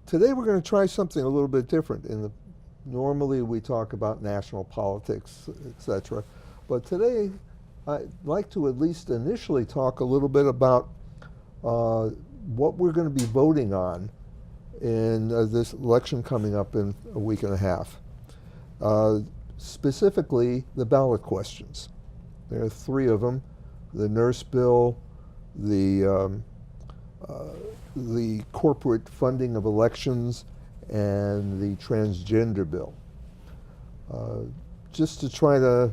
Today we're going to try something a little bit different. Normally we talk about national politics, etc. But today I'd like to at least initially talk a little bit about what we're going to be voting on in this election coming up in a week and a half. Specifically, the ballot questions. There are three of them: the nurse bill, the corporate funding of elections, and the transgender bill. Just to try to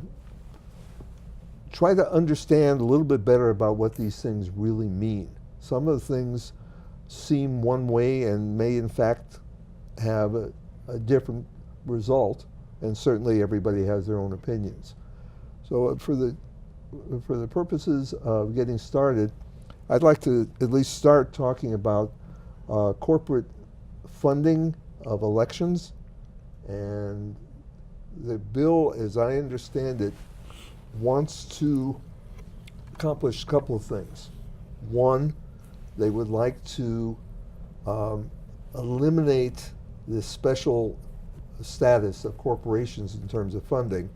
understand a little bit better about what these things really mean. Some of the things seem one way and may in fact have a different result, and certainly everybody has their own opinions. So for the purposes of getting started, I'd like to at least start talking about corporate funding of elections. And the bill, as I understand it, wants to accomplish a couple of things. One, they would like to eliminate the special status of corporations in terms of funding.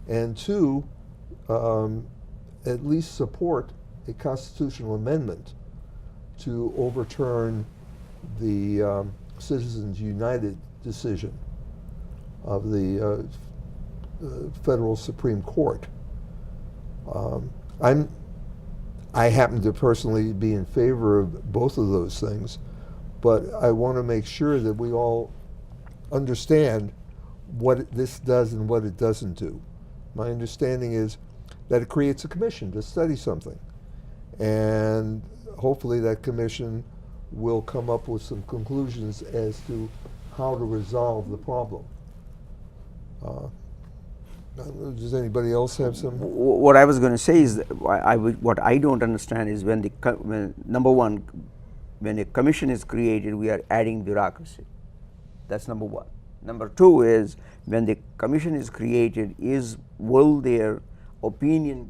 And two, at least support a constitutional amendment to overturn the Citizens United decision of the federal Supreme Court. I happen to personally be in favor of both of those things, but I want to make sure that we all understand what this does and what it doesn't do. My understanding is that it creates a commission to study something, and hopefully that commission will come up with some conclusions as to how to resolve the problem. Does anybody else have some? What I was going to say is, what I don't understand is number one, when a commission is created, we are adding bureaucracy. That's number one. Number two is, when the commission is created, will their opinion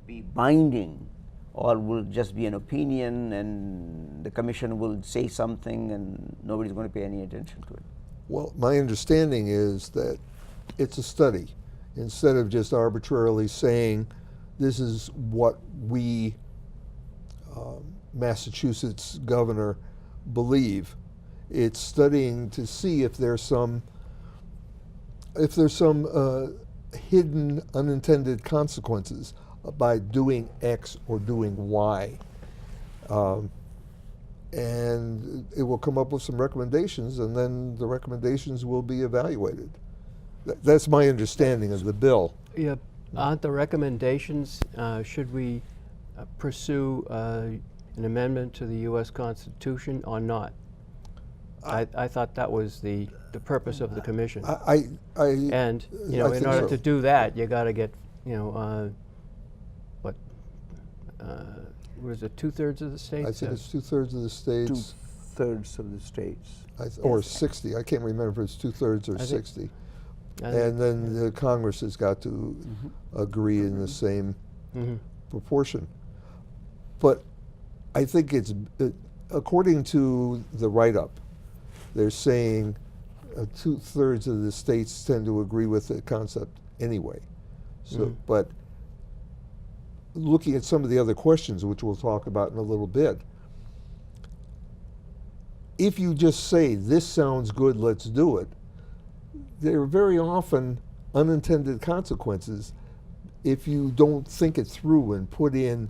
be binding, or will just be an opinion and the commission will say something and nobody's going to pay any attention to it? Well, my understanding is that it's a study. Instead of just arbitrarily saying, this is what we, Massachusetts governor, believe, it's studying to see if there's some hidden unintended consequences by doing X or doing Y. And it will come up with some recommendations, and then the recommendations will be evaluated. That's my understanding of the bill. Yeah, aren't the recommendations, should we pursue an amendment to the U.S. Constitution or not? I thought that was the purpose of the commission. And in order to do that, you got to get, what is it, 2/3 of the states? I think it's 2/3 of the states. 2/3 of the states. Or 60. I can't remember if it's 2/3 or 60. And then the Congress has got to agree in the same proportion. But I think it's, according to the write-up, they're saying 2/3 of the states tend to agree with the concept anyway. So, but looking at some of the other questions, which we'll talk about in a little bit, if you just say, this sounds good, let's do it, there are very often unintended consequences if you don't think it through and put in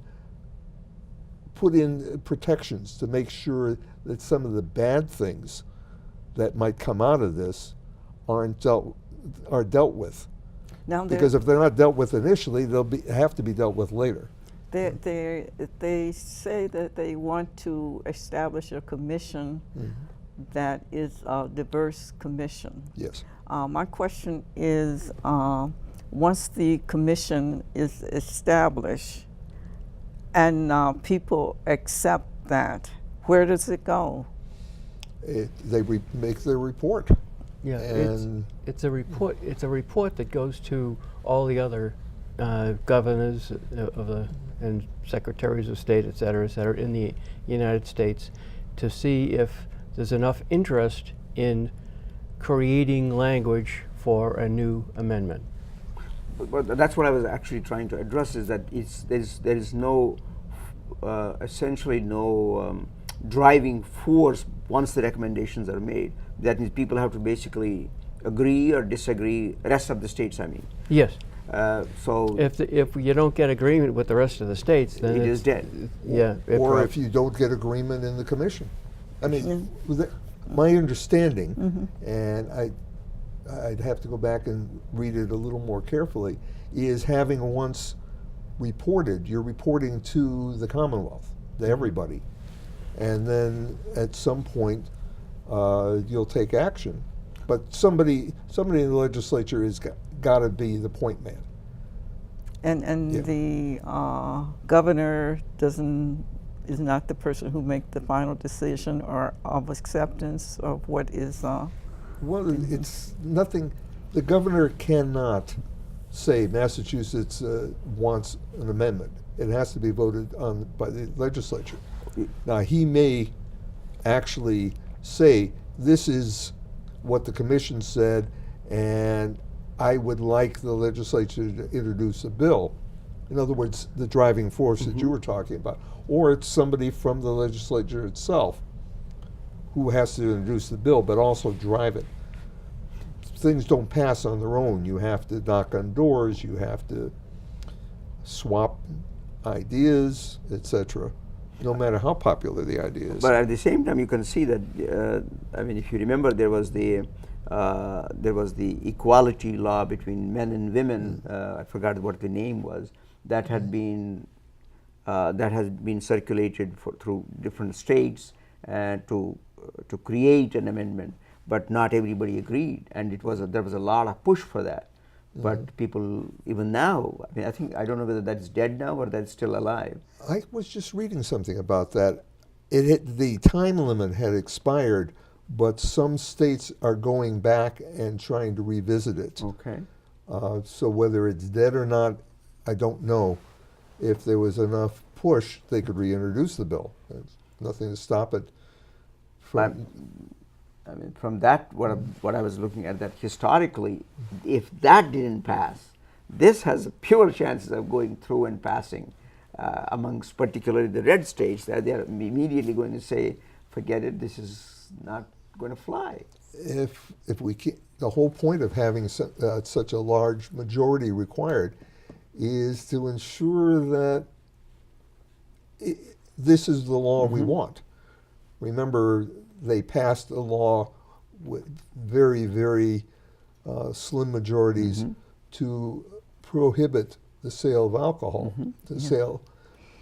protections to make sure that some of the bad things that might come out of this are dealt with. Now because if they're not dealt with initially, they'll have to be dealt with later. They say that they want to establish a commission that is a diverse commission. Yes. My question is, once the commission is established and people accept that, where does it go? They make their report. Yeah, and it's a report. It's a report that goes to all the other governors and secretaries of state, et cetera, in the United States, to see if there's enough interest in creating language for a new amendment. But that's what I was actually trying to address, is that there is no essentially no driving force once the recommendations are made. That means people have to basically agree or disagree. Rest of the states, I mean. Yes. So If you don't get agreement with the rest of the states, then it it's is dead. Yeah. Or if you don't get agreement in the commission. I mean, my understanding, and I'd have to go back and read it a little more carefully, is having once reported, you're reporting to the Commonwealth, to everybody, and then at some point you'll take action. But somebody in the legislature has got to be the point man. And Yeah. the governor is not the person who makes the final decision or of acceptance of what is. Well, it's nothing. The governor cannot say Massachusetts wants an amendment. It has to be voted on by the legislature. Now, he may actually say, this is what the commission said, and I would like the legislature to introduce a bill. In other words, the driving force that you were talking about. Or it's somebody from the legislature itself who has to introduce the bill, but also drive it. Things don't pass on their own. You have to knock on doors, you have to swap ideas, etc., no matter how popular the idea is. But at the same time, you can see that. I mean, if you remember, there was the equality law between men and women. I forgot what the name was. That had been that has been circulated through different states to create an amendment, but not everybody agreed, and there was a lot of push for that. But people, even now, I mean, I don't know whether that's dead now or that's still alive. I was just reading something about that. The time limit had expired, but some states are going back and trying to revisit it. Okay. So whether it's dead or not, I don't know. If there was enough push, they could reintroduce the bill. There's nothing to stop it from. I mean, from that, what I was looking at, that historically, if that didn't pass, this has pure chances of going through and passing amongst particularly the red states, that they are immediately going to say, forget it, this is not going to fly. If we can, the whole point of having such a large majority required is to ensure that this is the law we want. Remember, they passed a law with very, very slim majorities to prohibit the sale of alcohol, sale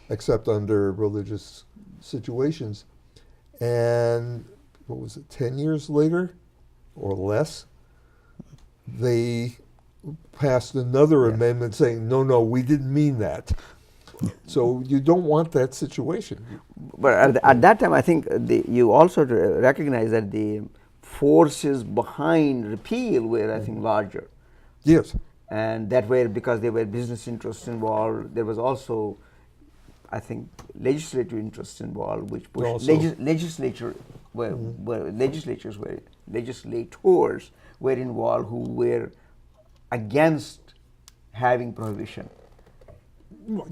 except under religious situations. And what was it, 10 years later or less, they passed another amendment saying, no, we didn't mean that. So you don't want that situation. But at that time, I think you also recognize that the forces behind repeal were, I think, larger. Yes. And that were because there were business interests involved. There was also, I think, legislative interests involved, which pushed legislators were involved who were against having prohibition.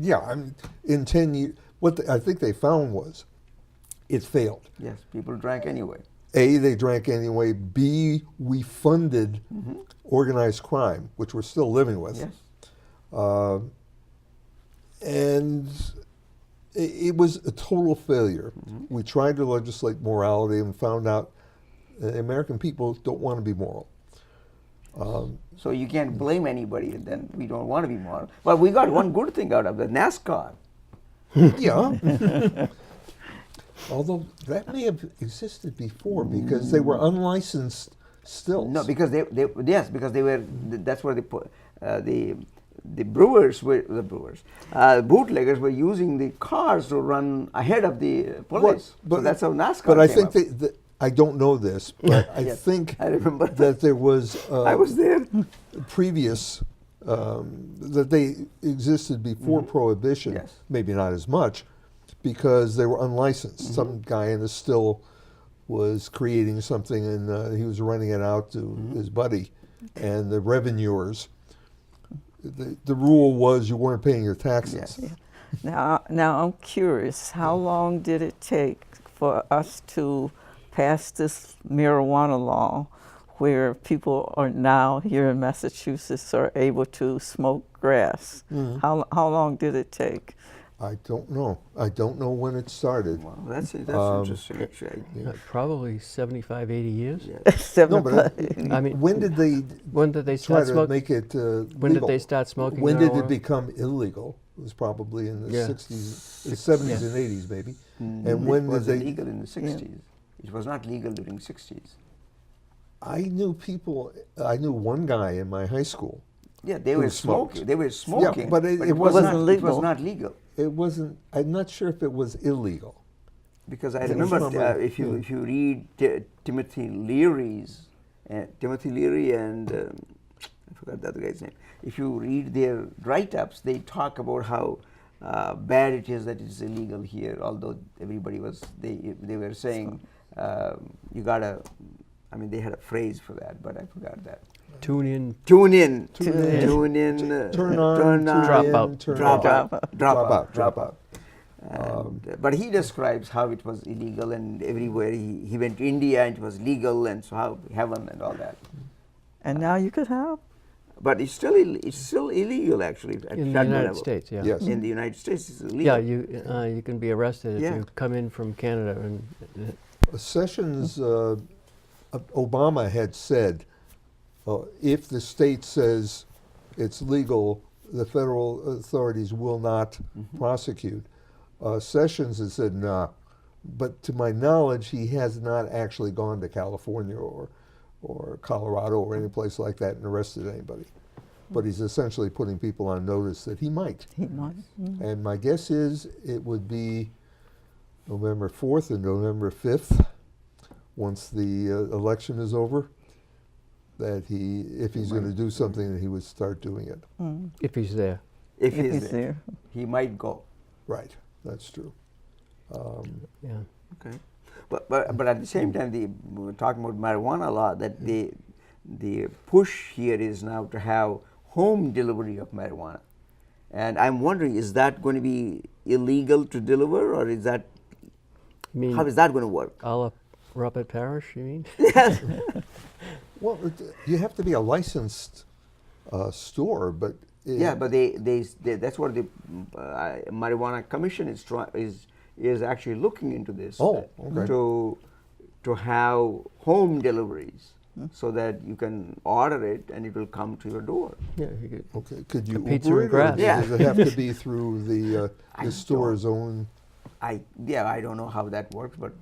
Yeah, I mean, in 10 years, I think they found was it failed. Yes, people drank anyway. A, they drank anyway. B, we funded organized crime, which we're still living with. Yes. And it was a total failure. We tried to legislate morality and found out American people don't want to be moral. So you can't blame anybody, and then we don't want to be moral. Well, we got one good thing out of it, NASCAR. Yeah. Although that may have existed before because they were unlicensed stills. No, because they were. That's where the brewers were the brewers. Bootleggers were using the cars to run ahead of the police. So that's how NASCAR. But I came think up. I don't know this, but I think I remember that there was I was there. previous that they existed before Prohibition. Yes. Maybe not as much, because they were unlicensed. Some guy in a still was creating something, and he was renting it out to his buddy, and the revenuers. The rule was you weren't paying your taxes. Yes. Now I'm curious, how long did it take for us to pass this marijuana law where people are now here in Massachusetts are able to smoke grass? How long did it take? I don't know. I don't know when it started. Wow, that's interesting. Actually, Probably 75, 80 years. yeah. No, but I mean, when did they when did they try start to smoking? make it When did legal? they start smoking When did marijuana? it become illegal? It was probably in the Yeah. 60s, the 70s Yeah. and 80s maybe. And And when it was did they? illegal in the 60s. It was not legal during 60s. I knew people. I knew one guy in my high school. Yeah, they Who were smoked. smoking. They were smoking, but it was wasn't not, legal. It was not legal. It wasn't. I'm not sure if it was illegal. Because I It was remember probably- if you yeah. if you read Timothy Leary's Timothy Leary and I forgot the other guy's name. If you read their write-ups, they talk about how bad it is that it's illegal here. Although everybody was they were saying you gotta. I mean, they had a phrase for that, but I forgot that. Tune in. Tune in, Tune in. tune in, Turn on, turn on, Drop in, out. turn drop off. out, drop out, drop out. But he describes how it was illegal, and everywhere he went to India and it was legal, and so how heaven and all that. And now you could have? But it's still illegal actually at In the federal United level. States, yeah. Yes. In the United States, it's illegal. Yeah, you can be arrested if Yeah. you come in from Canada and Sessions, Obama had said, if the state says it's legal, the federal authorities will not prosecute. Sessions has said, nah. But to my knowledge, he has not actually gone to California or Colorado or any place like that and arrested anybody. But he's essentially putting people on notice that he might. He might. And my guess is it would be November 4th and November 5th, once the election is over, that if he's going to do something, that he would start doing it. if he's there. If If he's he's there, there. he might go. Right, that's true. Yeah. Okay, but at the same time, we're talking about marijuana law. That the push here is now to have home delivery of marijuana, and I'm wondering, is that going to be illegal to deliver, or is that You mean how is that going to work? a la Robert Parrish, you mean? Well, you have to be a licensed store, but Yeah, but they that's what the marijuana commission is actually looking into this. Oh, okay. To have home deliveries, so that you can order it and it will come to your door. Yeah, you could. okay, could you A pizza Uber and it, or grass. Yeah. does it have to be through the I store's own? I don't know how that works, but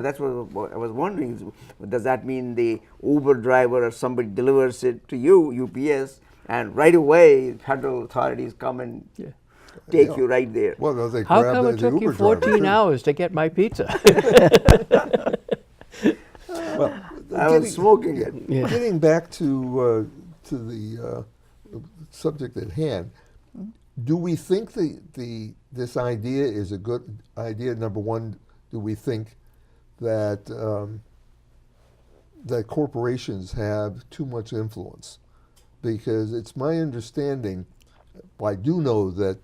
that's what I was wondering. Does that mean the Uber driver or somebody delivers it to you, UPS, and right away federal authorities come and Yeah. take Yeah. you right there? Well, no, they How grab come the it took you Uber driver, 14 too. hours to get my pizza? Well, I was smoking it. Yeah. Getting back to the subject at hand, do we think this idea is a good idea? Number one, do we think that that corporations have too much influence? Because it's my understanding, I do know that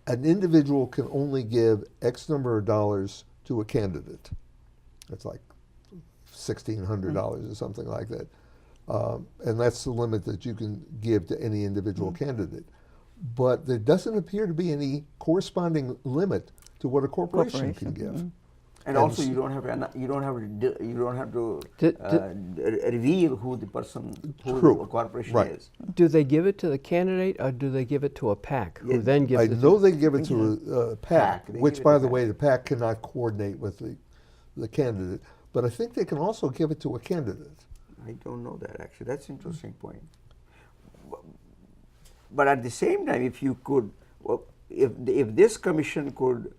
an individual can only give X number of dollars to a candidate. It's like $1,600 or something like that. And that's the limit that you can give to any individual candidate. But there doesn't appear to be any corresponding limit to what a corporation can give. And also, you don't have to reveal who the person, who True. the corporation Right. is. Do they give it to the candidate or do they give it to a PAC who Yeah, then gives I it know to they give it to a PAC, PAC, they which, give it by to the PAC. way, the PAC cannot coordinate with the candidate. But I think they can also give it to a candidate. I don't know that actually. That's an interesting point. But at the same time, if you could, if this commission could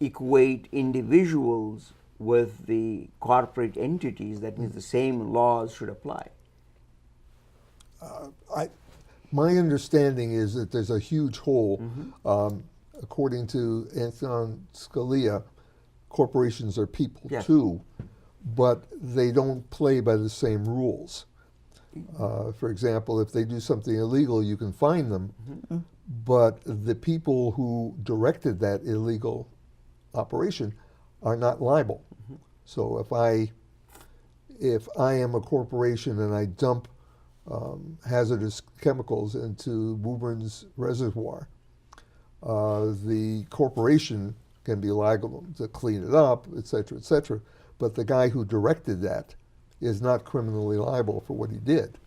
equate individuals with the corporate entities, that means the same laws should apply. My understanding is that there's a huge hole. According to Anton Scalia, corporations are people Yes. too. but they don't play by the same rules. For example, if they do something illegal, you can fine them, but the people who directed that illegal operation are not liable. So if I am a corporation and I dump hazardous chemicals into Woburn's reservoir, the corporation can be liable to clean it up, et cetera, but the guy who directed that is not criminally liable for what he did.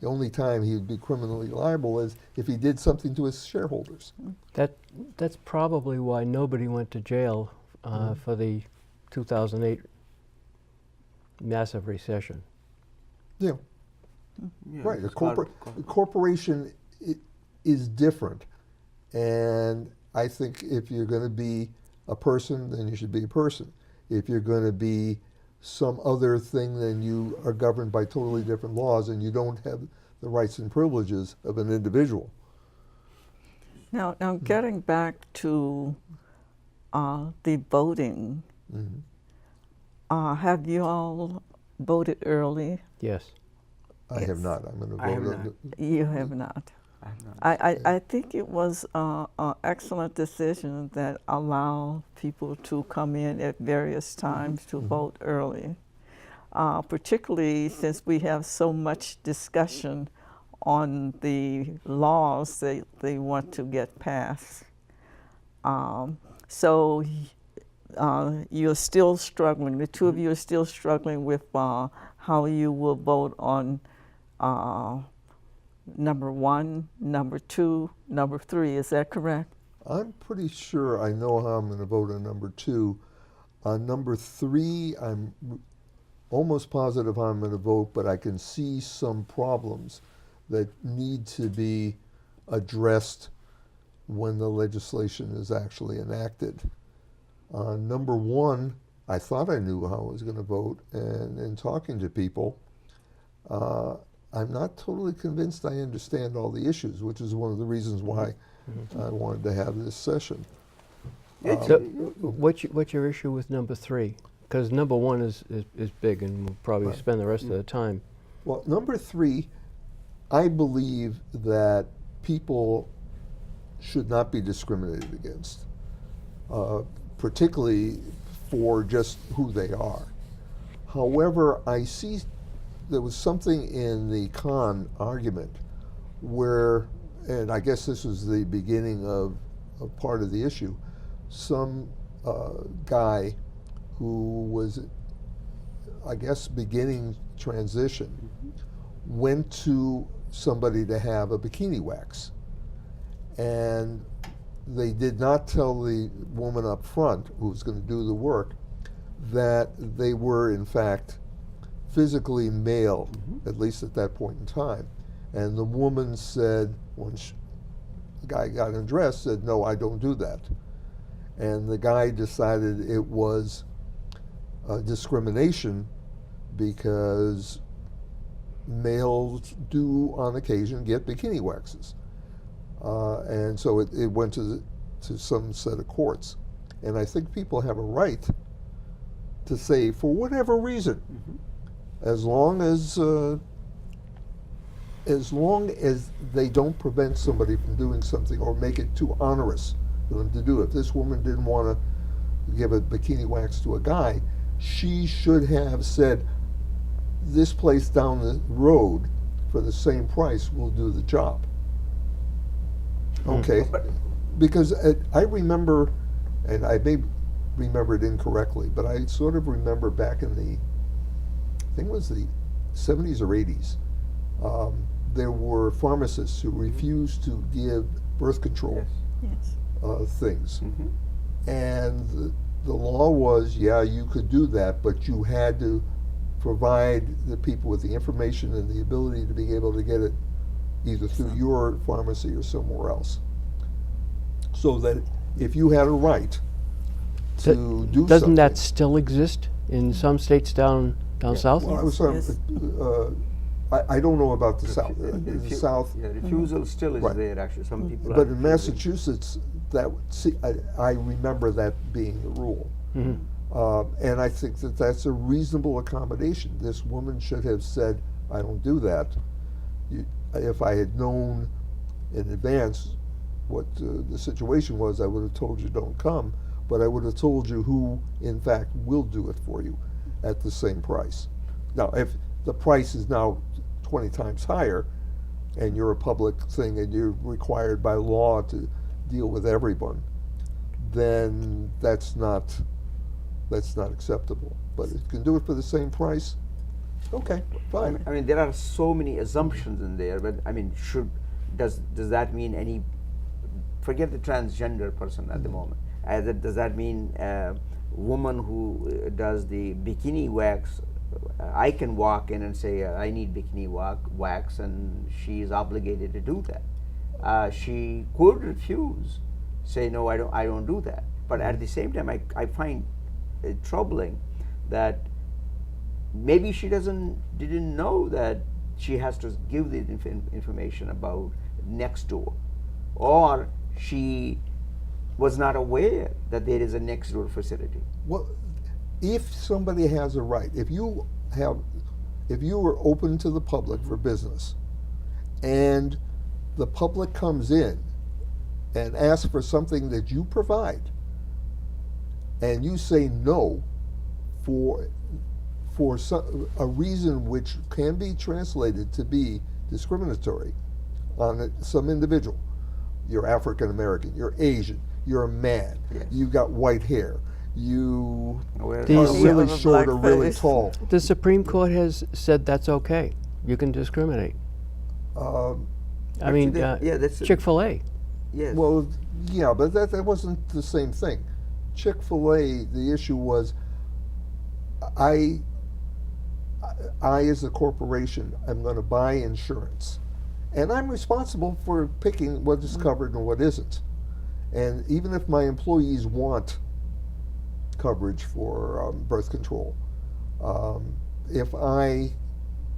The only time he would be criminally liable is if he did something to his shareholders. That's probably why nobody went to jail for the 2008 massive recession. Yeah, Yeah, right. it's The corporation is different, and I think if you're going to be a person, then you should be a person. If you're going to be some other thing, then you are governed by totally different laws, and you don't have the rights and privileges of an individual. Now getting back to the voting, have you all voted early? Yes. I have not. I'm going to I have vote on not. You have not. I have not. I think it was an excellent decision that allowed people to come in at various times to vote early, particularly since we have so much discussion on the laws that they want to get passed. So you're still struggling, the two of you are still struggling with how you will vote on number 1, number 2, number 3. Is that correct? I'm pretty sure I know how I'm going to vote on number 2. On number 3, I'm almost positive how I'm going to vote, but I can see some problems that need to be addressed when the legislation is actually enacted. On number 1, I thought I knew how I was going to vote, and in talking to people, I'm not totally convinced I understand all the issues, which is one of the reasons why I wanted to have this session. So what's your issue with number 3? Because number 1 is big, and we'll probably spend the rest of the time. Well, number 3, I believe that people should not be discriminated against, particularly for just who they are. However, I see there was something in the Khan argument where, and I guess this was the beginning of part of the issue, some guy who was, I guess, beginning transition went to somebody to have a bikini wax. And they did not tell the woman up front who was going to do the work that they were, in fact, physically male, at least at that point in time. And the woman said, when the guy got undressed, said, "No, I don't do that." And the guy decided it was discrimination because males do, on occasion, get bikini waxes. And so it went to some set of courts. And I think people have a right to say, for whatever reason, as long as they don't prevent somebody from doing something or make it too onerous for them to do. If this woman didn't want to give a bikini wax to a guy, she should have said, this place down the road for the same price will do the job. Okay, because I remember, and I may remember it incorrectly, but I sort of remember back in the, I think it was the 70s or 80s, there were pharmacists who refused to give birth control things. And the law was, yeah, you could do that, but you had to provide the people with the information and the ability to be able to get it either through your pharmacy or somewhere else. So that if you had a right to do Doesn't something. that still exist in some states down south? Well, I was I don't know about the South. The South. Yeah, refusal still is Right. there, actually. Some people But are in refusing. Massachusetts, I remember that being the rule. And I think that that's a reasonable accommodation. This woman should have said, I don't do that. If I had known in advance what the situation was, I would have told you don't come, but I would have told you who, in fact, will do it for you at the same price. Now, if the price is now 20 times higher, and you're a public thing and you're required by law to deal with everyone, then that's not acceptable. But if you can do it for the same price, okay, fine. I mean, there are so many assumptions in there, but I mean, does that mean any? Forget the transgender person at the moment. Does that mean a woman who does the bikini wax? I can walk in and say I need bikini wax, and she is obligated to do that. She could refuse, say no, I don't do that. But at the same time, I find it troubling that maybe she didn't know that she has to give the information about next door, or she was not aware that there is a next door facility. Well, if somebody has a right, if you are open to the public for business, and the public comes in and asks for something that you provide, and you say no for a reason which can be translated to be discriminatory on some individual. You're African American, you're Asian, you're a man, Yes. you've got white hair, you These- are really Yeah, short or really blackface. tall. The Supreme Court has said that's okay. You can discriminate. I mean, yeah, that's Chick-fil-A. yes. Well, yeah, but that wasn't the same thing. Chick-fil-A, the issue was, I as a corporation, am going to buy insurance, and I'm responsible for picking what is covered and what isn't. And even if my employees want coverage for birth control, if I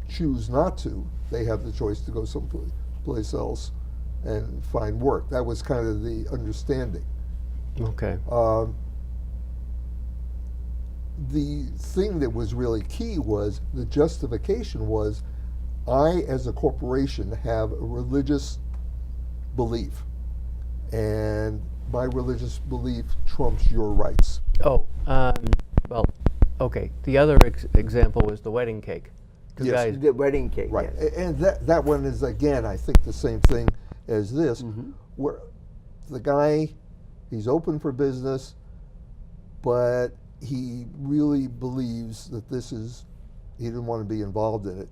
choose not to, they have the choice to go someplace else and find work. That was kind of the understanding. Okay. The thing that was really key was the justification was, I as a corporation have a religious belief, and my religious belief trumps your rights. Oh, well, okay. The other example was the wedding cake. 'Cause Yes. guys, the wedding cake. Right, Yes. and that one is, again, I think the same thing as this, where the guy, he's open for business, but he really believes that he didn't want to be involved in it.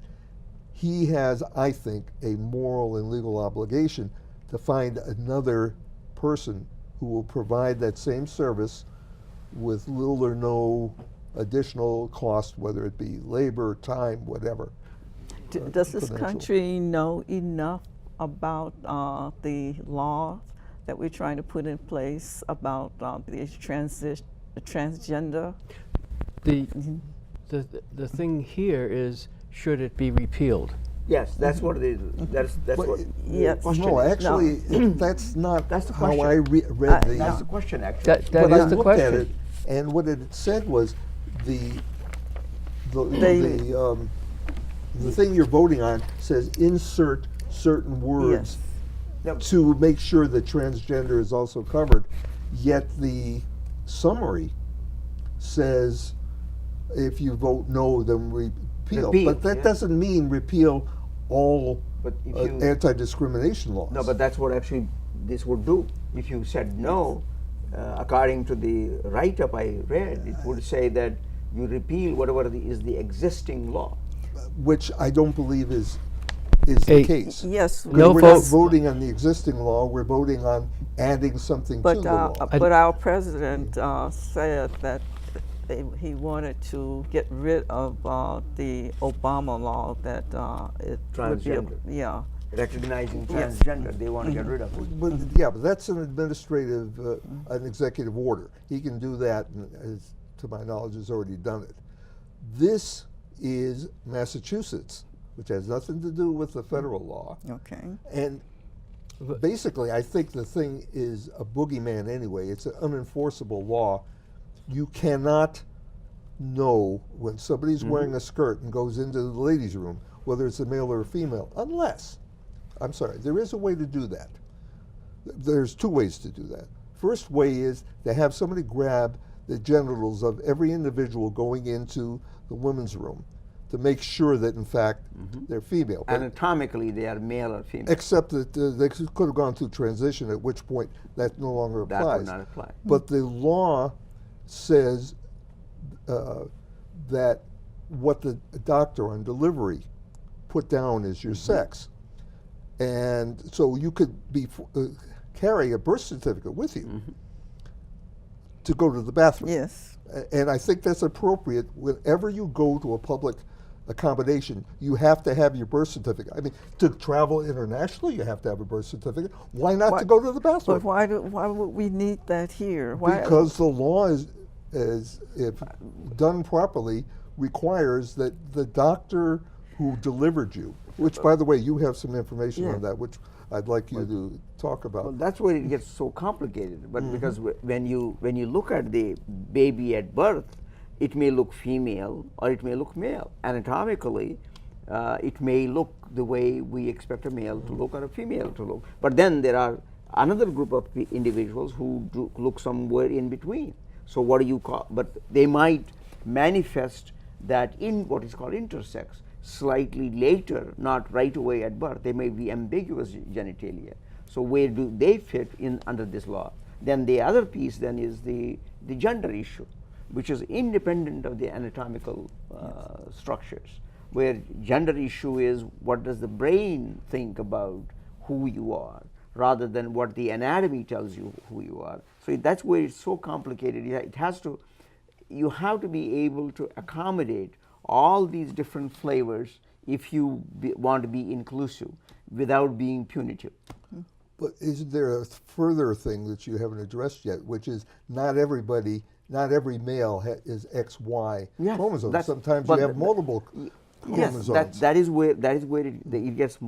He has, I think, a moral and legal obligation to find another person who will provide that same service with little or no additional cost, whether it be labor, time, whatever. Does this Financial. country know enough about the law that we're trying to put in place about the transgender? the thing here is, should it be repealed? Yes, that's what it is. That's But what. Yes. question No, is. actually, that's not That's the how question. I read the. That's the question, actually. That But is I the looked at question. it, and what it said was the thing you're voting on says insert certain words No, to make sure that transgender is also covered. Yet the summary says if you vote no, then repeal. Repeal, But that yeah. doesn't mean repeal all But if you- anti-discrimination laws. No, but that's what actually this would do. If you said no, according to the write-up I read, it would say that you repeal whatever is the existing law. Which I don't believe is Hey, the case. Yes. No We're not vote- voting on the existing law, we're voting on adding something to But the law. but our president said that he wanted to get rid of the Obama law that it would be Transgender. yeah. Recognizing Yes. transgender, they want to get rid of it. But, yeah, but that's an administrative, an executive order. He can do that, and as, to my knowledge, has already done it. This is Massachusetts, which has nothing to do with the federal law. Okay. And basically, I think the thing is a boogeyman anyway. It's an unenforceable law. you cannot know when somebody's wearing a skirt and goes into the ladies' room, whether it's a male or a female, unless, I'm sorry, there is a way to do that. There's two ways to do that. First way is to have somebody grab the genitals of every individual going into the women's room to make sure that, in fact, they're female. But Anatomically, they are male or female. except that they could have gone through transition, at which point that no longer That applies. would not apply. But the law says that what the doctor on delivery put down is your sex. And so you could carry a birth certificate with you to go to the bathroom. Yes. And I think that's appropriate. Whenever you go to a public accommodation, you have to have your birth certificate. I mean, to travel internationally, you have to have a birth certificate. Why not to go to the bathroom? But why would we need that here? Why? Because the law is, if done properly, requires that the doctor who delivered you, which, by the way, you have some information on that, which I'd like you to talk about. Well, that's where it gets so complicated. But because when you look at the baby at birth, it may look female or it may look male. Anatomically, it may look the way we expect a male to look or a female to look. But then there are another group of individuals who look somewhere in between. So what do you call? But they might manifest that in what is called intersex slightly later, not right away at birth. They may be ambiguous genitalia. So where do they fit in under this law? Then the other piece then is the gender issue, which is independent of the anatomical structures, where gender issue is what does the brain think about who you are, rather than what the anatomy tells you who you are. So that's where it's so complicated. You have to be able to accommodate all these different flavors if you want to be inclusive without being punitive. But is there a further thing that you haven't addressed yet, which is not every male is XY Yes, chromosomes. Sometimes you have multiple chromosomes. Yes, that is where it gets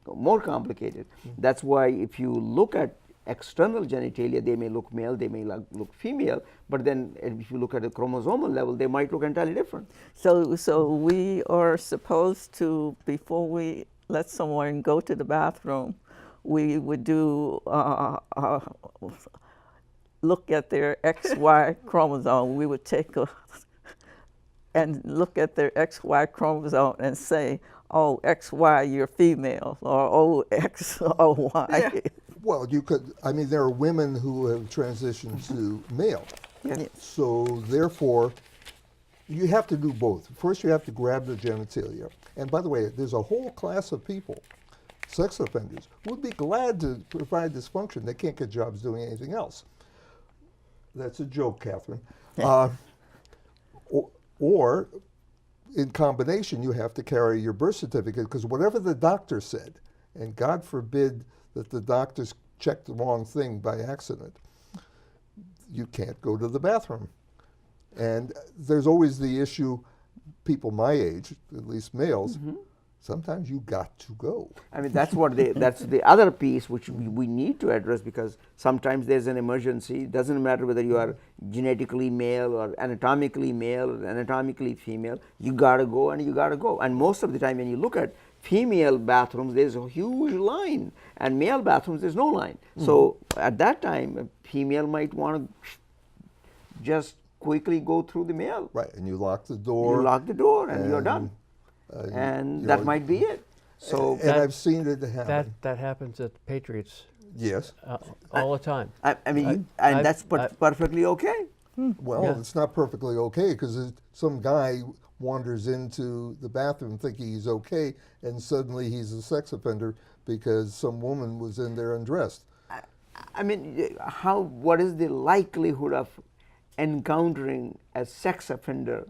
more complicated. That's why if you look at external genitalia, they may look male, they may look female, but then if you look at a chromosomal level, they might look entirely different. So we are supposed to, before we let someone go to the bathroom, we would do look at their XY chromosome. We would take and look at their XY chromosome and say, oh, XY, you're female, or oh, X, oh, Y. Yeah. Well, you could, I mean, there are women who have transitioned to male. Yes. So therefore, you have to do both. First, you have to grab the genitalia. And by the way, there's a whole class of people, sex offenders, who would be glad to provide this function. They can't get jobs doing anything else. That's a joke, Catherine. Or in combination, you have to carry your birth certificate, because whatever the doctor said, and God forbid that the doctors checked the wrong thing by accident, you can't go to the bathroom. And there's always the issue, people my age, at least males, sometimes you got to go. I mean, that's the other piece which we need to address, because sometimes there's an emergency. It doesn't matter whether you are genetically male or anatomically male or anatomically female, you gotta go and you gotta go. And most of the time when you look at female bathrooms, there's a huge line, and male bathrooms, there's no line. So at that time, a female might want to just quickly go through the male. Right, and you lock the door. You lock the door and you're done. And that might be it. So and I've seen it happen. That happens at the Patriots Yes. all the time. I mean, that's perfectly okay. Well, Yeah. it's not perfectly okay, because some guy wanders into the bathroom thinking he's okay, and suddenly he's a sex offender because some woman was in there undressed. I mean, what is the likelihood of encountering a sex offender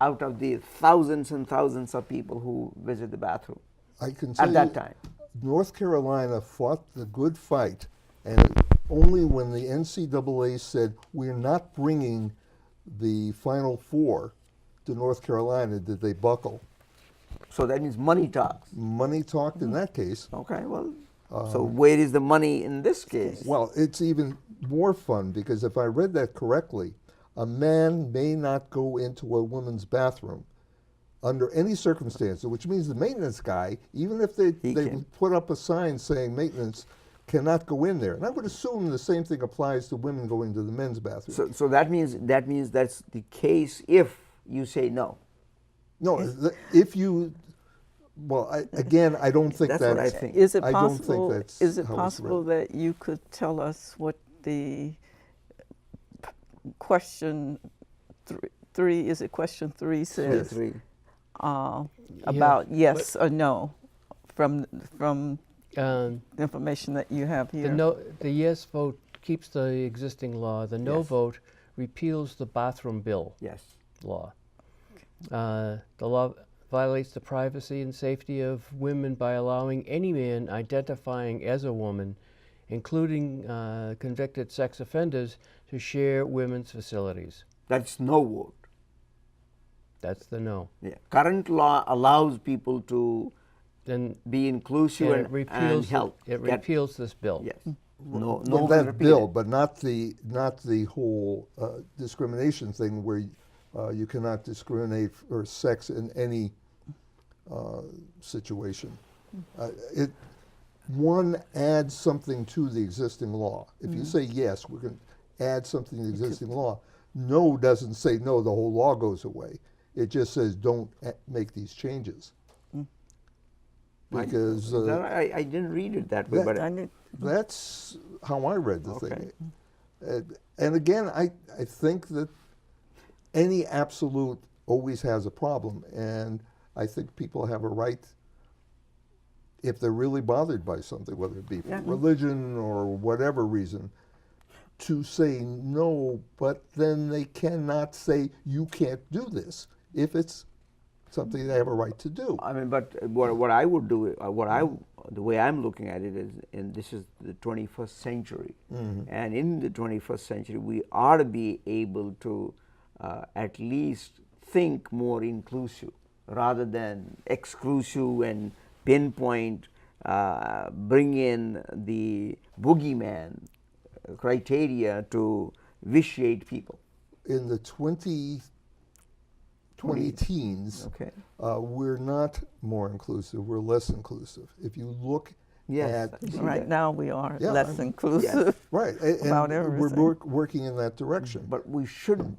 out of the thousands and thousands of people who visit the bathroom I can tell at that you, time? North Carolina fought the good fight, and only when the NCAA said, we're not bringing the Final Four to North Carolina, did they buckle. So that means money talks. Money talked in that case. Okay, well, so where is the money in this case? Well, it's even more fun, because if I read that correctly, A man may not go into a woman's bathroom under any circumstances, which means the maintenance guy, even if they can. put up a sign saying maintenance, cannot go in there. And I would assume the same thing applies to women going to the men's bathroom. So that means that's the case if you say no. No, if you, well, again, I don't think That's that's, what I think. Is it I don't possible? think that's Is it how it's possible written. that you could tell us what the question three? Is it question three says Three. about yes or no from Um, the information that you have here? the yes vote keeps the existing law. The no Yes. vote repeals the bathroom bill Yes. law. The law violates the privacy and safety of women by allowing any man identifying as a woman, including convicted sex offenders, to share women's facilities. That's no vote. That's the no. Yeah. Current law allows people to Then be inclusive and and, it repeals help. it Get- repeals this bill. Yes. No. Well, No. that repeal bill, it. but not the whole discrimination thing where you cannot discriminate for sex in any situation. One adds something to the existing law. If you say yes, we're going to add something to the existing law. No doesn't say no, the whole law goes away. It just says don't make these changes. Because I didn't read it that way, that- but I need, that's how I read the Okay. thing. And again, I think that any absolute always has a problem, and I think people have a right, if they're really bothered by something, whether it be for Yeah. religion or whatever reason, to say no, but then they cannot say you can't do this if it's something they have a right to do. I mean, but what I would do, the way I'm looking at it is, and this is the 21st century, and in the 21st century, we ought to be able to at least think more inclusive rather than exclusive and pinpoint, bring in the boogeyman criteria to vitiate people. In the 20 teens, Okay. we're not more inclusive, we're less inclusive. If you look Yes, at, I see right that. now we are Yeah, less I'm- inclusive. right, About and we're everything. working in that direction. But we should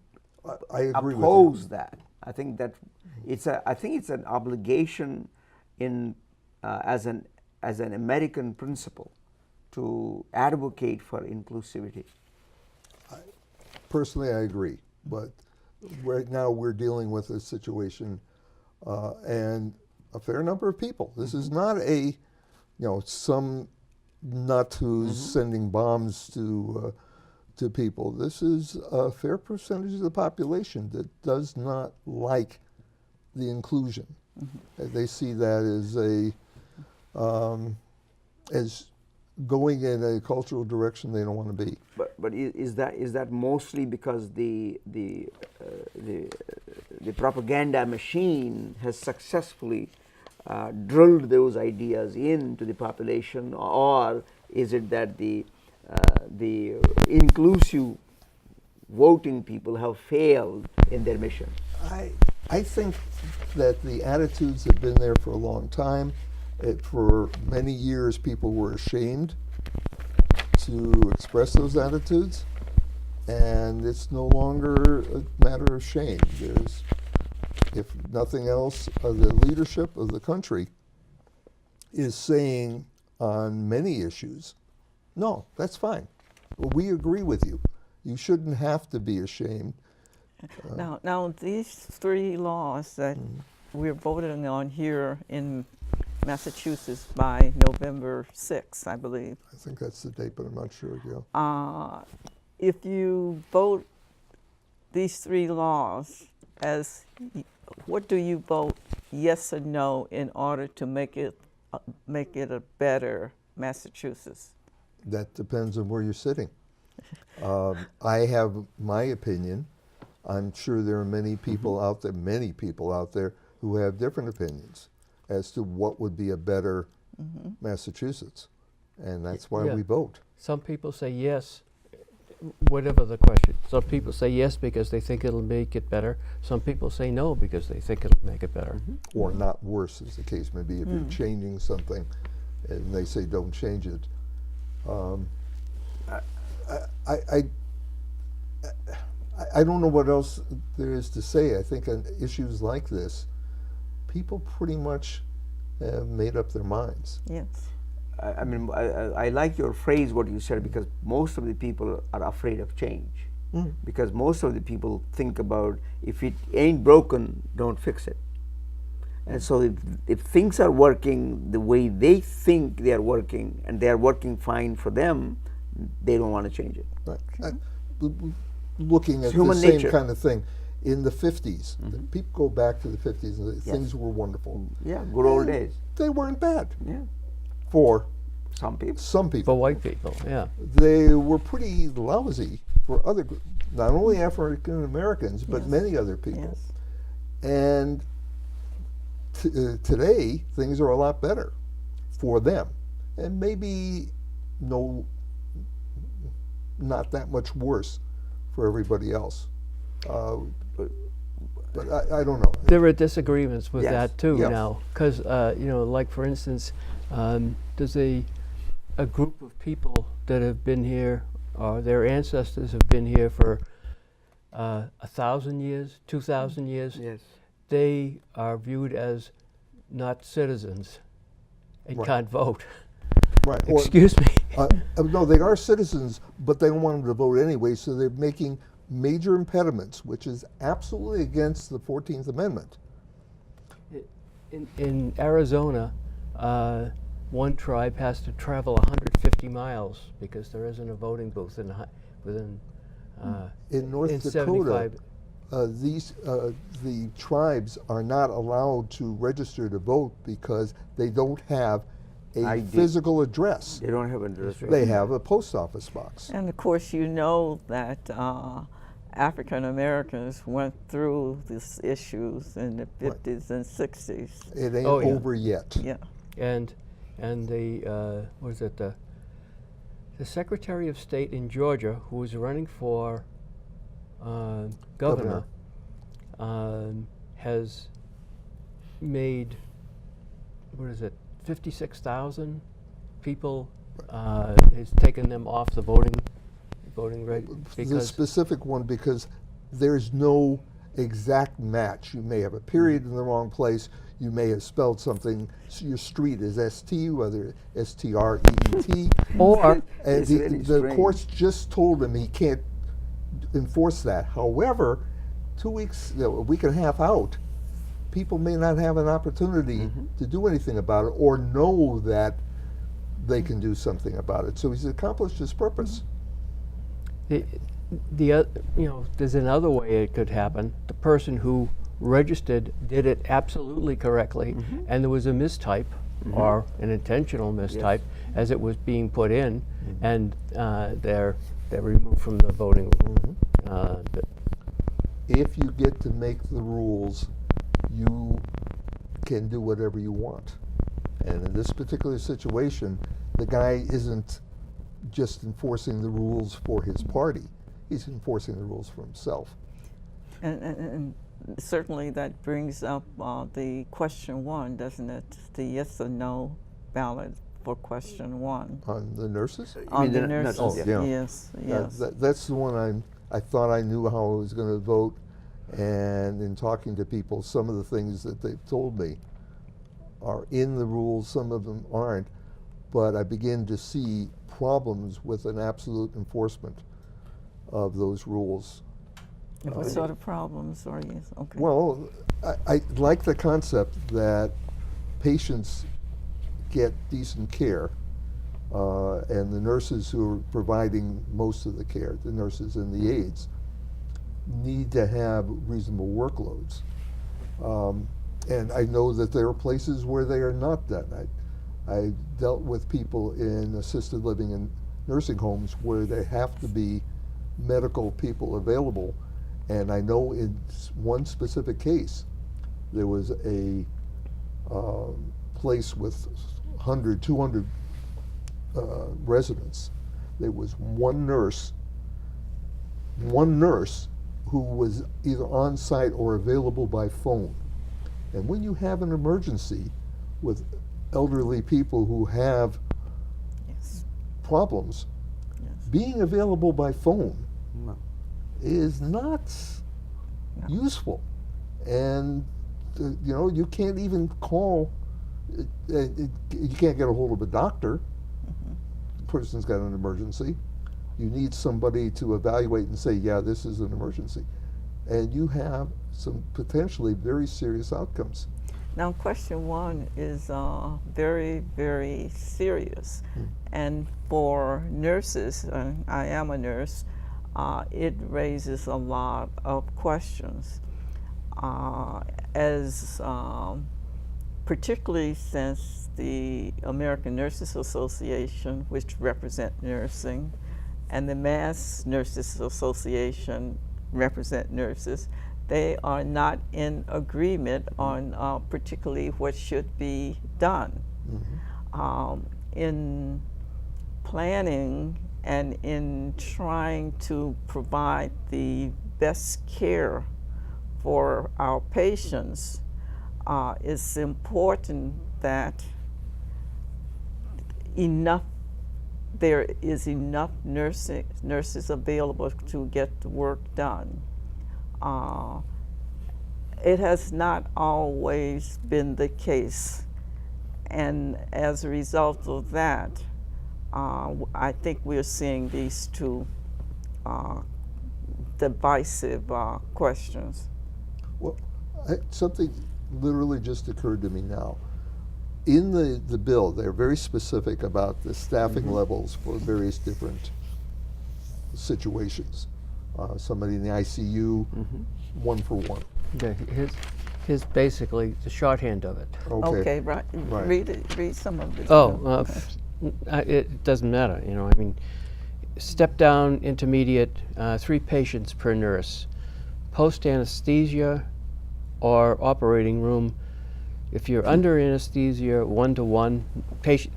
I agree oppose with you. that. I think that I think it's an obligation in as an American principle to advocate for inclusivity. Personally, I agree, but right now we're dealing with a situation, and a fair number of people. This is not some nut who's sending bombs to people. This is a fair percentage of the population that does not like the inclusion. They see that as going in a cultural direction they don't want to be. But is that mostly because the propaganda machine has successfully drilled those ideas into the population, or is it that the inclusive voting people have failed in their mission? I think that the attitudes have been there for a long time. For many years, people were ashamed to express those attitudes, and it's no longer a matter of shame. There's, if nothing else, the leadership of the country is saying on many issues, no, that's fine. We agree with you. You shouldn't have to be ashamed. Now these three laws that we're voting on here in Massachusetts by November 6th, I believe. I think that's the date, but I'm not sure, Gail. If you vote these three laws what do you vote yes or no in order to make it a better Massachusetts? That depends on where you're sitting. I have my opinion. I'm sure there are many people out there who have different opinions as to what would be a better Massachusetts. And that's why Yeah. we vote. Some people say yes, whatever the question. Some people say yes because they think it'll make it better. Some people say no because they think it'll make it better. or not worse, as the case may be. If you're changing something, and they say don't change it. I don't know what else there is to say. I think on issues like this, people pretty much have made up their minds. Yes. I mean, I like your phrase, what you said, because most of the people are afraid of change. Because most of the people think about, if it ain't broken, don't fix it. And so if things are working the way they think they are working, and they are working fine for them, they don't want to change it. Right. Looking at the human same nature. kind of thing. In the 50s, people go back to the 50s and Yes. things were wonderful. Yeah, good old And days. They weren't bad Yeah, for some people. some people. For white people, yeah. They were pretty lousy for other groups, not only African Americans, but Yes. many other people. Yes. And today, things are a lot better for them. And maybe not that much worse for everybody else. But I don't know. There are disagreements with Yes. that too Yeah. now, because like for instance, there's a group of people that have been here, or their ancestors have been here for 1,000 years, 2,000 years. Yes. They are viewed as not citizens and Right. can't vote. Right. Or, Excuse me. no, they are citizens, but they don't want them to vote anyway, so they're making major impediments, which is absolutely against the 14th Amendment. In Arizona, one tribe has to travel 150 miles because there isn't a voting booth within In North in Dakota, 75. the tribes are not allowed to register to vote because they don't have a ID. physical address. They don't have an address. They have a post office box. And of course, you know that African Americans went through these issues in the 50s and 60s. It ain't Oh, yeah. over yet. Yeah. And the what is it, the Secretary of State in Georgia, who was running for governor, has made, what is it, 56,000 people, has taken them off the voting reg The because specific one, because there's no exact match. You may have a period in the wrong place. You may have spelled something. Your street is ST, whether STREET. or And It's really the strange. courts just told him he can't enforce that. However, 2 weeks, a week and a half out, people may not have an opportunity to do anything about it or know that they can do something about it. So he's accomplished his purpose. there's another way it could happen. The person who registered did it absolutely correctly, and there was a mistype or an intentional mistype as it was being put in, and they're removed from the voting. If you get to make the rules, you can do whatever you want. And in this particular situation, the guy isn't just enforcing the rules for his party. He's enforcing the rules for himself. And certainly that brings up the question one, doesn't it? The yes or no ballot for question one. On the nurses? On the the nurses. nurses, yeah. Yes, yes. That's the one I thought I knew how I was going to vote. And in talking to people, some of the things that they've told me are in the rules, some of them aren't. But I begin to see problems with an absolute enforcement of those rules. What sort of problems are you? Okay. Well, I like the concept that patients get decent care, and the nurses who are providing most of the care, the nurses and the aides, need to have reasonable workloads. And I know that there are places where they are not done. I dealt with people in assisted living and nursing homes where there have to be medical people available. And I know in one specific case, there was a place with 100, 200 residents. There was one nurse one nurse who was either on site or available by phone. And when you have an emergency with elderly people who have Yes. problems, Yes. being available by phone No. is not No. useful. And you know, you can't even call, you can't get a hold of a doctor. The person's got an emergency. You need somebody to evaluate and say, yeah, this is an emergency. And you have some potentially very serious outcomes. Now, question one is very, very serious. And for nurses, I am a nurse, it raises a lot of questions. Particularly since the American Nurses Association, which represent nursing, and the Mass Nurses Association represent nurses, they are not in agreement on particularly what should be done. In planning and in trying to provide the best care for our patients, it's important that there is enough nurses available to get the work done. It has not always been the case, and as a result of that, I think we're seeing these two divisive questions. Well, something literally just occurred to me now. In the bill, they're very specific about the staffing levels for various different situations. Somebody in the ICU, 1 for 1. Okay, here's basically the shorthand of it. Okay, right. Right. Read some of this. Oh, it doesn't matter, you know, I mean, step down, intermediate, 3 patients per nurse. Post anesthesia or operating room, if you're under anesthesia, 1 to 1. Patient,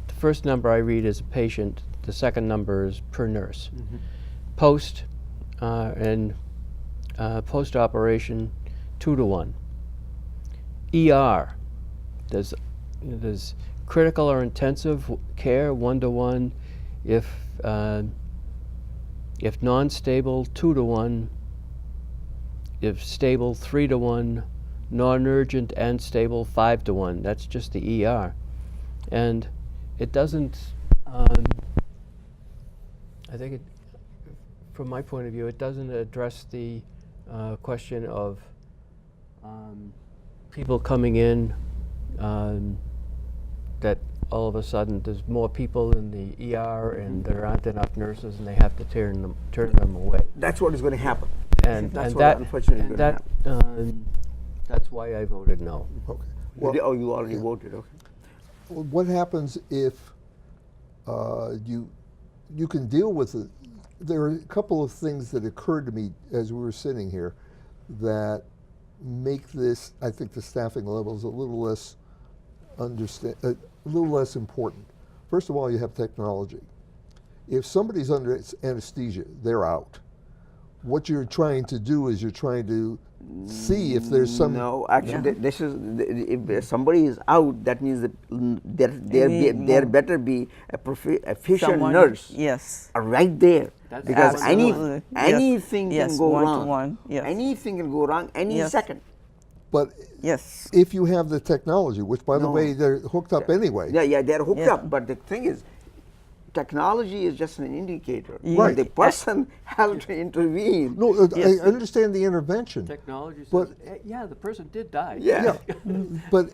the first number I read is a patient, the second number is per nurse. Post and post operation, 2 to 1. ER, there's critical or intensive care, 1 to 1. If non-stable, 2 to 1. If stable, 3 to 1. Non-urgent and stable, 5 to 1. That's just the ER, and it doesn't. I think it, from my point of view, it doesn't address the question of people coming in that all of a sudden there's more people in the ER and there aren't enough nurses and they have to turn them away. That's what is going to happen. And That's and what that unfortunately is going to happen. That's why I voted no. Okay. Oh, you already voted. Okay. Well, what happens if you can deal with it? There are a couple of things that occurred to me as we were sitting here that make this, I think, the staffing levels a little less a little less important. First of all, you have technology. If somebody's under anesthesia, they're out. What you're trying to do is you're trying to see if there's some. No, actually, this is if somebody is out, that means that there better be a efficient nurse. Yes. Right there, That's because absolutely. anything Yes. can go 1 wrong. to 1. Yes. Anything can go wrong any Yes. second. But Yes. if you have the technology, which by the No. way they're hooked up anyway. Yeah, they're hooked Yeah. up. But the thing is, technology is just an indicator. Right. The person has to intervene. No, Yes. I understand the intervention. Technology says, But- yeah, the person did die. Yeah. But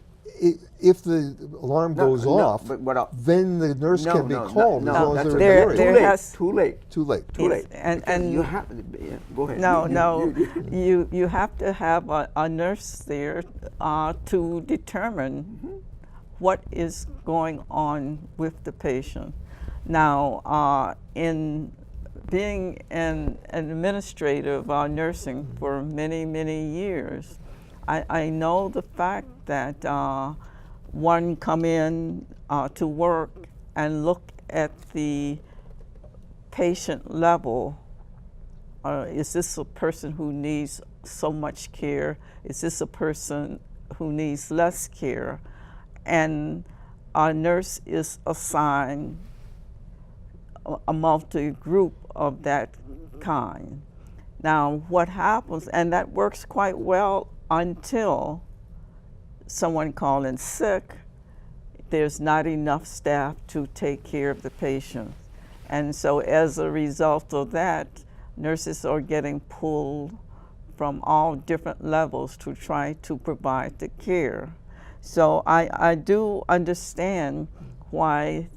if the alarm goes off, but, then the nurse can be called as long as that's they're too in the there area. has- Too late. Too late. Too late. And- Because and- you have. Yeah, go ahead. No, you have to have a nurse there to determine what is going on with the patient. Now, in being an administrative nursing for many, many years, I know the fact that one come in to work and look at the patient level is this a person who needs so much care? Is this a person who needs less care? And a nurse is assigned a multi-group of that kind. Now, what happens, and that works quite well until someone calls in sick, there's not enough staff to take care of the patient. And so as a result of that, nurses are getting pulled from all different levels to try to provide the care. So I do understand why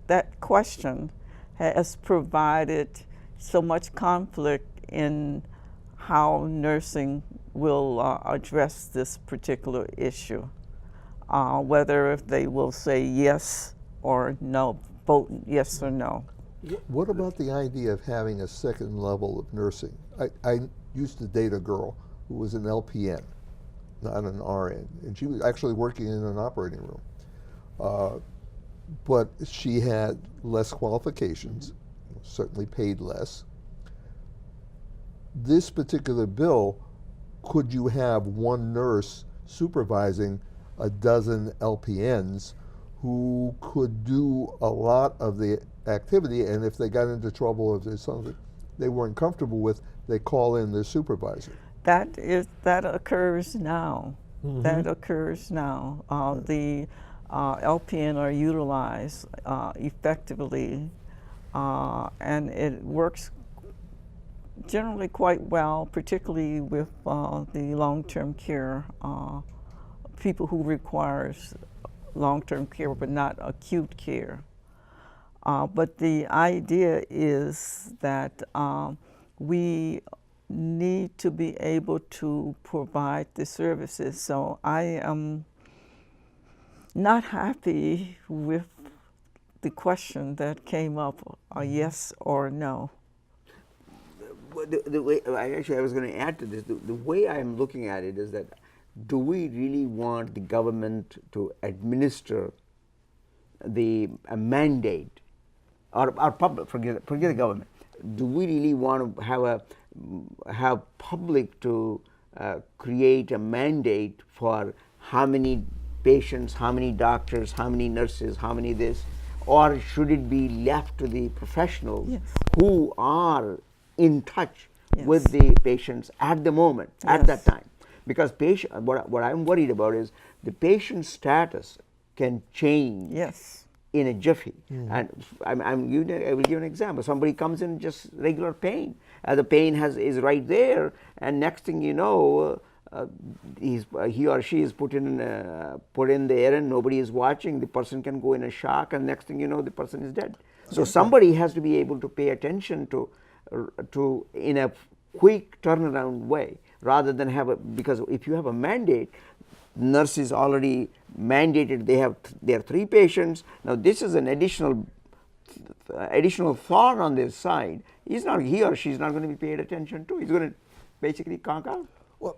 that question has provided so much conflict in how nursing will address this particular issue. Whether if they will say yes or no, vote yes or no. What about the idea of having a second level of nursing? I used to date a girl who was an LPN, not an RN, and she was actually working in an operating room. But she had less qualifications, certainly paid less. This particular bill, could you have one nurse supervising a dozen LPNs who could do a lot of the activity, and if they got into trouble or if there's something they weren't comfortable with, they call in their supervisor? That occurs now. Mm-hmm. That occurs now. The LPN are utilized effectively, and it works generally quite well, particularly with the long-term care people who requires long-term care but not acute care. But the idea is that we need to be able to provide the services. So I am not happy with the question that came up, a yes or no. The way, I was going to add to this, the way I'm looking at it is that, do we really want the government to administer a mandate, or public, forget the government, do we really want to have public to create a mandate for how many patients, how many doctors, how many nurses, how many this, or should it be left to the professionals Yes. who are in touch Yes. with the patients at the moment, at Yes. that time? Because what I'm worried about is the patient's status can change Yes. in a jiffy. And I will give an example. Somebody comes in just regular pain. The pain is right there, and next thing you know, he or she is put in there, and nobody is watching. The person can go in a shock, and next thing you know, the person is dead. So somebody has to be able to pay attention to in a quick turnaround way, rather than because if you have a mandate, nurse is already mandated. There are 3 patients. Now this is an additional thorn on their side. He or she is not going to be paid attention to. He's going to basically conk out. Well,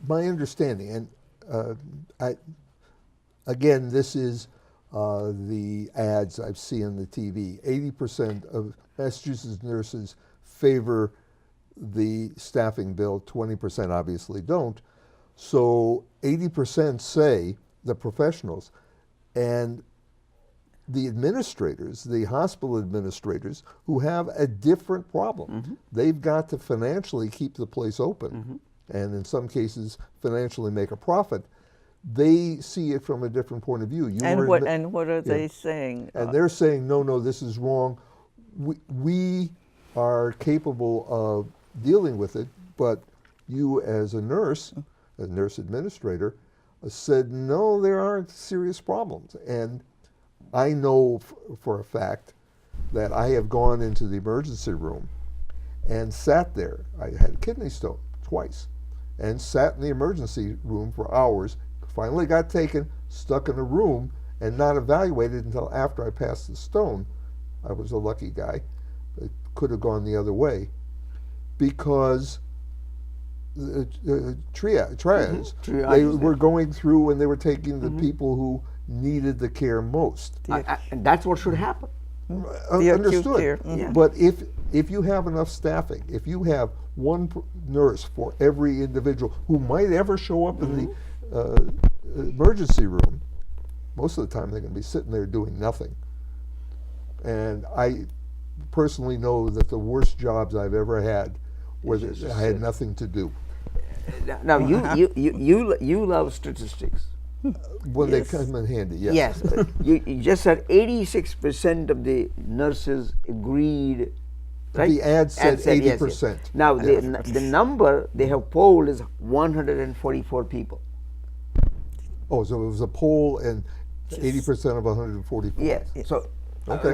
my understanding, and again, this is the ads I've seen on the TV. 80% of Massachusetts nurses favor the staffing bill. 20% obviously don't. So 80% say, the professionals, and the administrators, the hospital administrators, who have a different problem. They've got to financially keep the place open, and in some cases financially make a profit. They see it from a different point of view. And what are they saying? And they're saying, no, this is wrong. We are capable of dealing with it, but you as a nurse administrator, said, no, there aren't serious problems. And I know for a fact that I have gone into the emergency room and sat there. I had a kidney stone twice, and sat in the emergency room for hours, finally got taken, stuck in a room, and not evaluated until after I passed the stone. I was a lucky guy. It could have gone the other way, because triage. They were going through and they were taking the people who needed the care most. And that's what should happen. The acute Understood. care. Yeah. But if you have enough staffing, if you have one nurse for every individual who might ever show up in the emergency room, most of the time they're going to be sitting there doing nothing. And I personally know that the worst jobs I've ever had were that just I had sit. nothing to do. Now you love statistics. When Yes. they come in handy, yes. Yes, you just said 86% of the nurses agreed. Right? The ad said yes, yes. 80%. Now the number they have polled is 144 people. Oh, so it was a poll and 80% of 144. Yes. So Okay.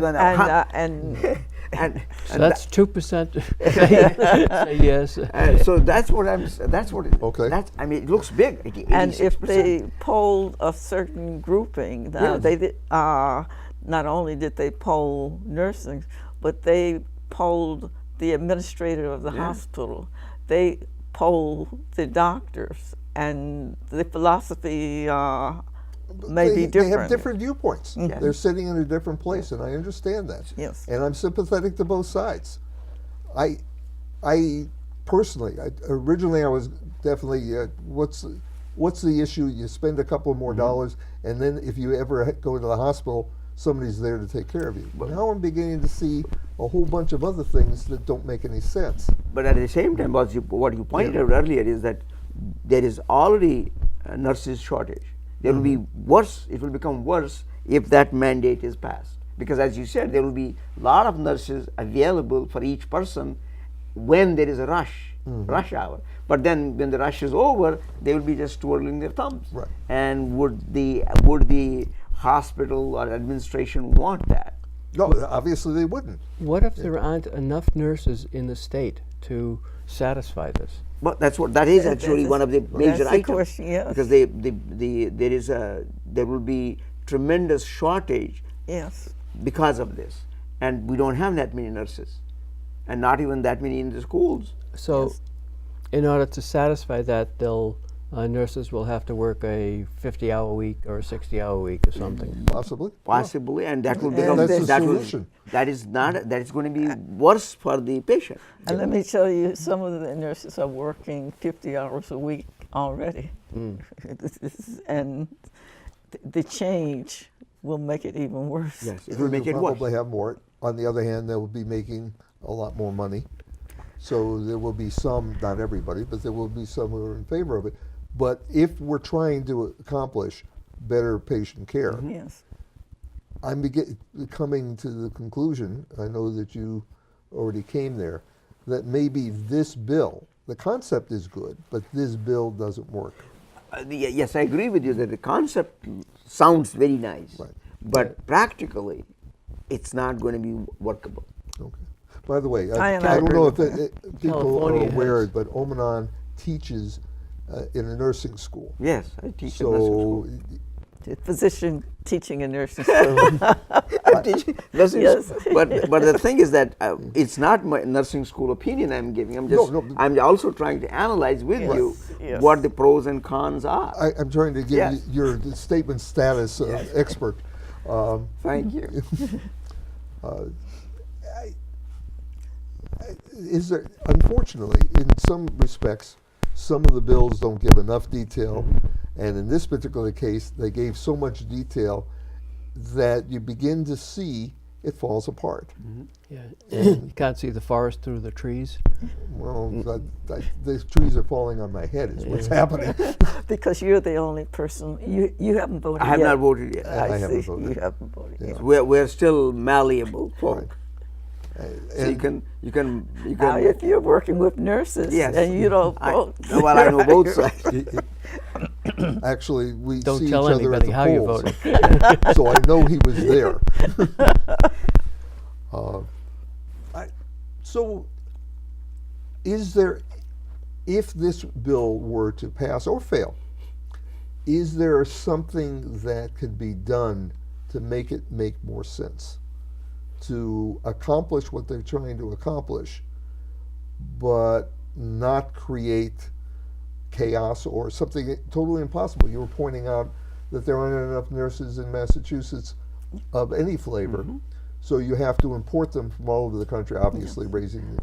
and So that's 2% say yes. so that's what I'm. That's what. Okay. That's. I mean, it looks big. And if 86%. they polled a certain grouping, now Yes. they did, not only did they poll nursing, but they polled the administrator of the hospital. They polled the doctors, and the philosophy may be different. They have different viewpoints. Yes. They're sitting in a different place, and I understand that. Yes. And I'm sympathetic to both sides. I personally, originally I was definitely, what's the issue? You spend a couple more dollars, and then if you ever go to the hospital, somebody's there to take care of you. But now I'm beginning to see a whole bunch of other things that don't make any sense. But at the same time, what you pointed out earlier is that there is already a nurses shortage. There will be worse. It will become worse if that mandate is passed. Because as you said, there will be a lot of nurses available for each person when there is a rush hour. But then when the rush is over, they will be just twirling their thumbs. Right. And would the hospital or administration want that? No, obviously they wouldn't. What if there aren't enough nurses in the state to satisfy this? Well, that is actually is- one of the major that's the items. question, yes. Because there will be tremendous shortage Yes. because of this, and we don't have that many nurses, and not even that many in the schools. So, in order to satisfy that, nurses will have to work a 50-hour week or a 60-hour week or something. Possibly. Possibly, and that will And become that's the that will- solution. that is going to be worse for the patient. And let me tell you, some of the nurses are working 50 hours a week already. And the change will make it even worse. Yes, it will make They'll it worse. probably have more. On the other hand, they'll be making a lot more money. So there will be some, not everybody, but there will be some who are in favor of it. But if we're trying to accomplish better patient care, Yes. I'm coming to the conclusion, I know that you already came there, that maybe this bill, the concept is good, but this bill doesn't work. Yes, I agree with you that the concept sounds very nice, Right. but practically, it's not going to be workable. Okay. By the way, I I don't agree know with if people California are aware, has- but Omanon teaches in a nursing school. Yes, I teach in nursing school. So The physician teaching in nursing school. I'm teaching nursing Yes. school. But the thing is that it's not my nursing school opinion I'm giving. I'm also trying to analyze with you Yes. what the pros and cons are. I'm trying to give Yes. you your statement status of Yes. expert. Thank you. Is there, unfortunately, in some respects, some of the bills don't give enough detail, and in this particular case, they gave so much detail that you begin to see it falls apart. Yeah. You can't see the forest through the trees. Well, the trees are falling on my head is what's happening. Because you're the only person, you haven't voted I have yet. not voted yet. I haven't see. voted. You haven't voted Yeah. yet. We're still malleable folk. So you And can Now, if you're working with nurses Yes. and you don't vote. well, I know both sides. actually, we Don't see tell each other at anybody the how you polls, voted. so I know he was there. So, is there, if this bill were to pass or fail, is there something that could be done to make it make more sense, to accomplish what they're trying to accomplish, but not create chaos or something totally impossible? You were pointing out that there aren't enough nurses in Massachusetts of any flavor So you have to import them from all over the country, obviously raising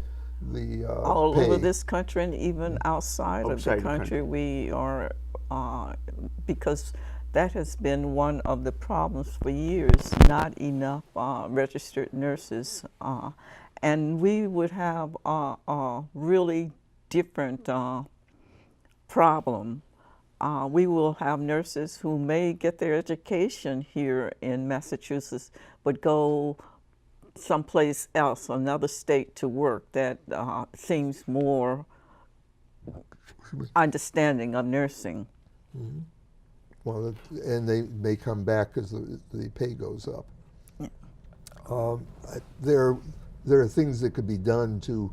the All pay. over this country and even outside of Outside the the country. country, we are, because that has been one of the problems for years, not enough registered nurses. And we would have a really different problem. We will have nurses who may get their education here in Massachusetts, but go someplace else, another state to work that seems more understanding of nursing. Well, and they may come back because the pay goes up. There are things that could be done to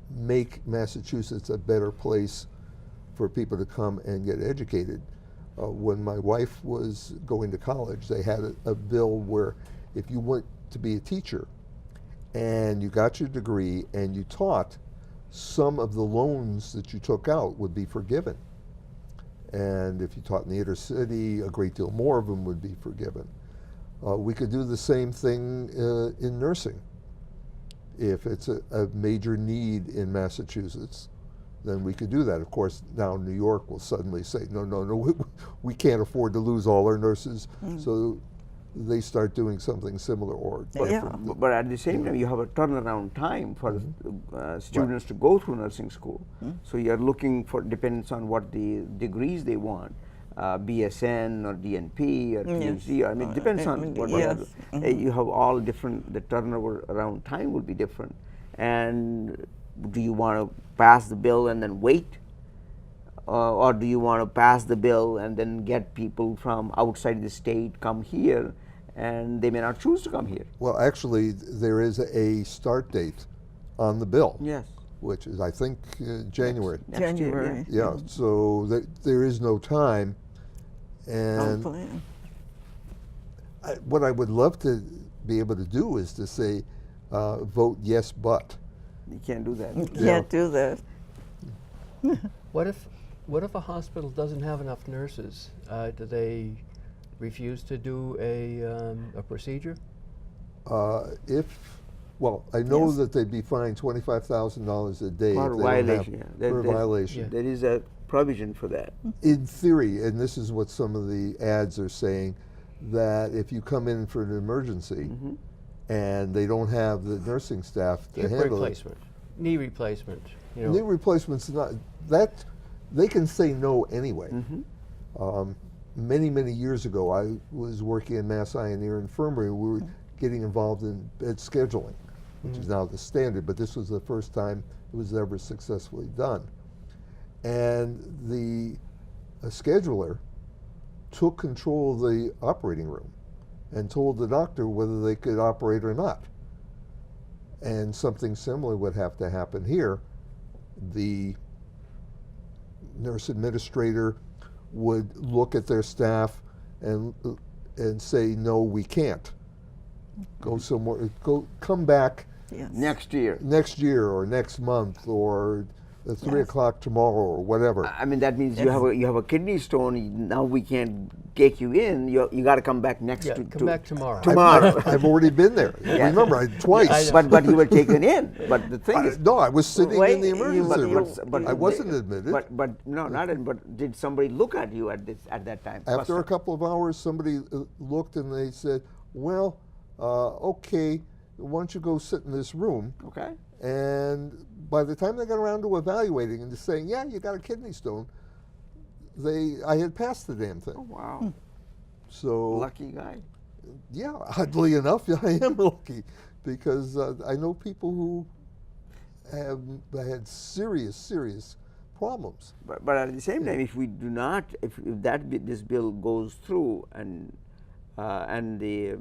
make Massachusetts a better place for people to come and get educated. When my wife was going to college, they had a bill where if you went to be a teacher and you got your degree and you taught, some of the loans that you took out would be forgiven. And if you taught in the inner city, a great deal more of them would be forgiven. We could do the same thing in nursing. If it's a major need in Massachusetts, then we could do that. Of course, now New York will suddenly say, no, we can't afford to lose all our nurses. So they start doing something similar or different. But at the same time, you have a turnaround time for students to go through nursing school. So you're looking for, depends on what the degrees they want, BSN or DNP or PhD. I mean, it depends on what you have all different, the turnover around time will be different. And do you want to pass the bill and then wait? Or do you want to pass the bill and then get people from outside the state come here, and they may not choose to come here? Well, actually, there is a start date on the bill. Yes. Which is, I think, January. Next year, January. Yeah, so there is no time. No And plan. what I would love to be able to do is to say, vote yes, but. You can't do that. You can't do that. What if a hospital doesn't have enough nurses? Do they refuse to do a procedure? Well, I know Yes. that they'd be fined $25,000 a day For if they violation, don't have, yeah. for a violation. There is a provision for that. In theory, and this is what some of the ads are saying, that if you come in for an emergency and they don't have the nursing staff to Hip handle replacement, knee replacement. You know, knee replacement's not that they can say no anyway. Many years ago, I was working in Mass Eye and Ear Infirmary. We were getting involved in bed scheduling, which is now the standard, but this was the first time it was ever successfully done. And the scheduler took control of the operating room and told the doctor whether they could operate or not. And something similar would have to happen here. The nurse administrator would look at their staff and say, no, we can't. Go somewhere, come back Yes. Next year. next year or next month or at 3 Yes. o'clock tomorrow or whatever. I mean, that means you have a kidney stone. Now we can't take you in. You got to come back next yeah, to come back tomorrow. tomorrow. I've already been there. Remember, twice. but you were taken in. But the thing is, No, I was sitting in Wait, the you- emergency room. but I wasn't admitted. But no, not in. But did somebody look at you at that time? After a First couple of hours, somebody looked and they said, well, okay, why don't you go sit in this room? time? Okay. And by the time they got around to evaluating and to saying, yeah, you got a kidney stone, I had passed the damn thing. Oh wow. So, Lucky guy. yeah, oddly enough, I am lucky because I know people who have had serious problems. But at the same time, if we do not, if this bill goes through and the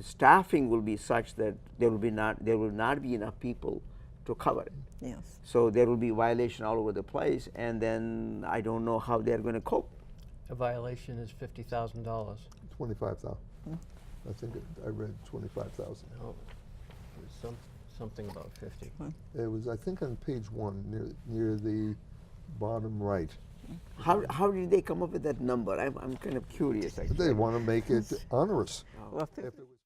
staffing will be such that there will not be enough people to cover it. Yes. So there will be violation all over the place, and then I don't know how they're going to cope. A violation is $50,000. 25,000. I think I read 25,000. No, there's something about 50. It was, I think, on page 1 near the bottom right. How did they come up with that number? I'm kind of curious. Actually. They want to make it onerous. Well, If it was